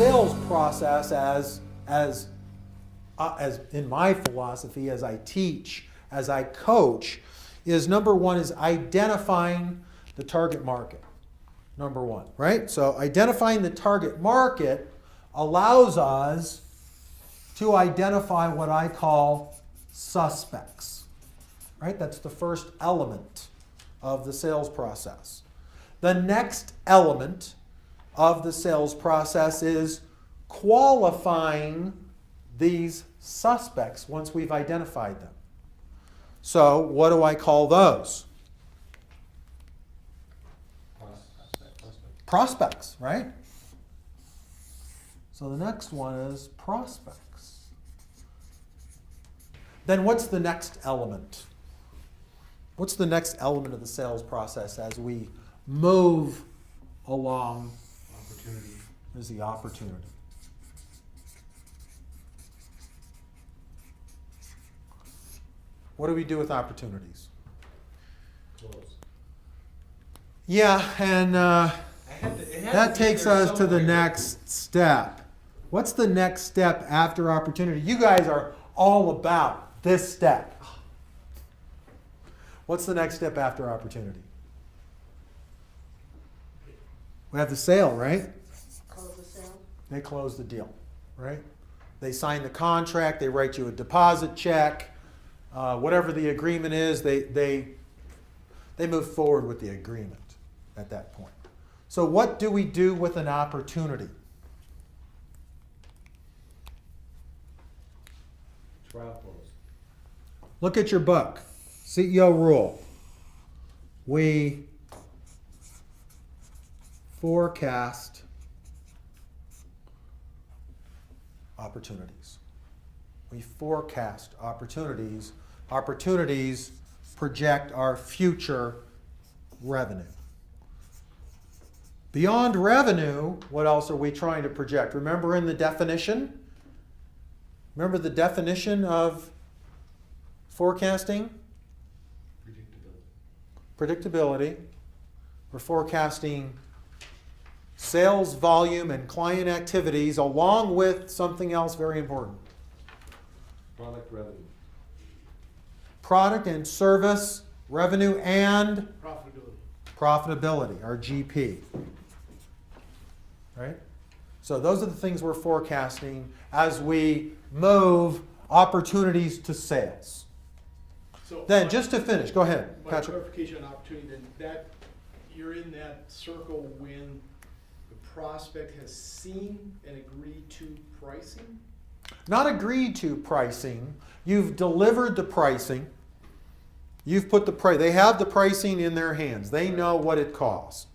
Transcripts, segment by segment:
sales process as in my philosophy, as I teach, as I coach, is number one is identifying the target market. Number one, right? So identifying the target market allows us to identify what I call suspects, right? That's the first element of the sales process. The next element of the sales process is qualifying these suspects once we've identified them. So what do I call those? Prospects, right? So the next one is prospects. Then what's the next element? What's the next element of the sales process as we move along? Opportunity. Is the opportunity. What do we do with opportunities? Close. Yeah, and that takes us to the next step. What's the next step after opportunity? You guys are all about this step. What's the next step after opportunity? We have the sale, right? Close the sale. They close the deal, right? They sign the contract, they write you a deposit check, whatever the agreement is, they move forward with the agreement at that point. So what do we do with an opportunity? Trial close. Look at your book, CEO rule. We forecast opportunities. We forecast opportunities. Opportunities project our future revenue. Beyond revenue, what else are we trying to project? Remember in the definition? Remember the definition of forecasting? Predictability. We're forecasting sales volume and client activities along with something else very important. Product revenue. Product and service revenue and Profitability. our GP. Right? So those are the things we're forecasting as we move opportunities to sales. So Then, my- just to finish, go ahead, My Patrick. clarification on opportunity, then that, you're in that circle when the prospect has seen and agreed to pricing? Not agreed to pricing. You've delivered the pricing. You've put the price. They have the pricing in their hands. They know what it costs.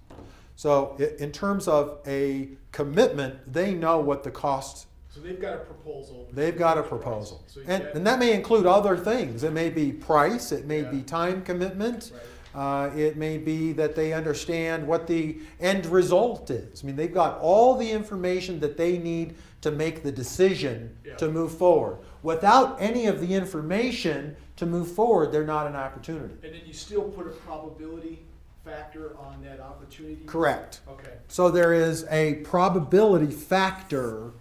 So in terms of a commitment, they know what the cost. So they've got a proposal. They've got a proposal. So And that may include other things. It may be price. It may be Yeah. time commitment. Right. It may be that they understand what the end result is. I mean, they've got all the information that they need to make the decision Yeah. to move forward. Without any of the information to move forward, they're not an opportunity. And then you still put a probability factor on that opportunity? Correct. Okay. So there is a probability factor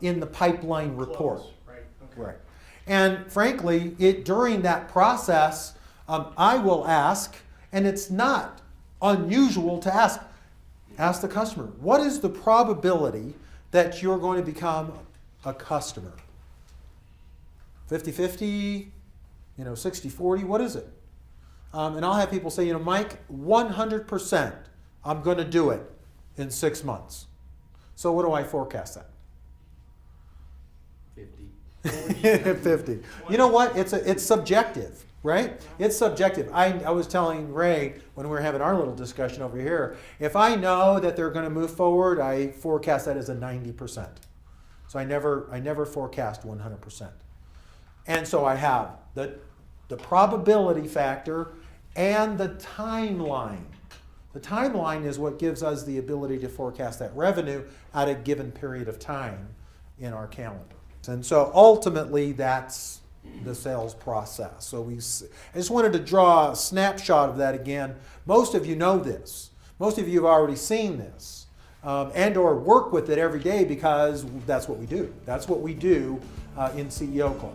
in the pipeline report. Close, right, okay. Right. And frankly, during that process, I will ask, and it's not unusual to ask the customer, what is the probability that you're going to become a customer? 50-50, 60-40, what is it? And I'll have people say, Mike, 100%, I'm going to do it in 6 months. So what do I forecast that? 50. 50. You know what? It's subjective, right? It's subjective. I was telling Ray when we were having our little discussion over here, if I know that they're going to move forward, I forecast that as a 90%. So I never forecast 100%. And so I have the probability factor and the timeline. The timeline is what gives us the ability to forecast that revenue at a given period of time in our calendar. And so ultimately, that's the sales process. So I just wanted to draw a snapshot of that again. Most of you know this. Most of you have already seen this. and or work with it every day because that's what we do. That's what we do in CEO Club.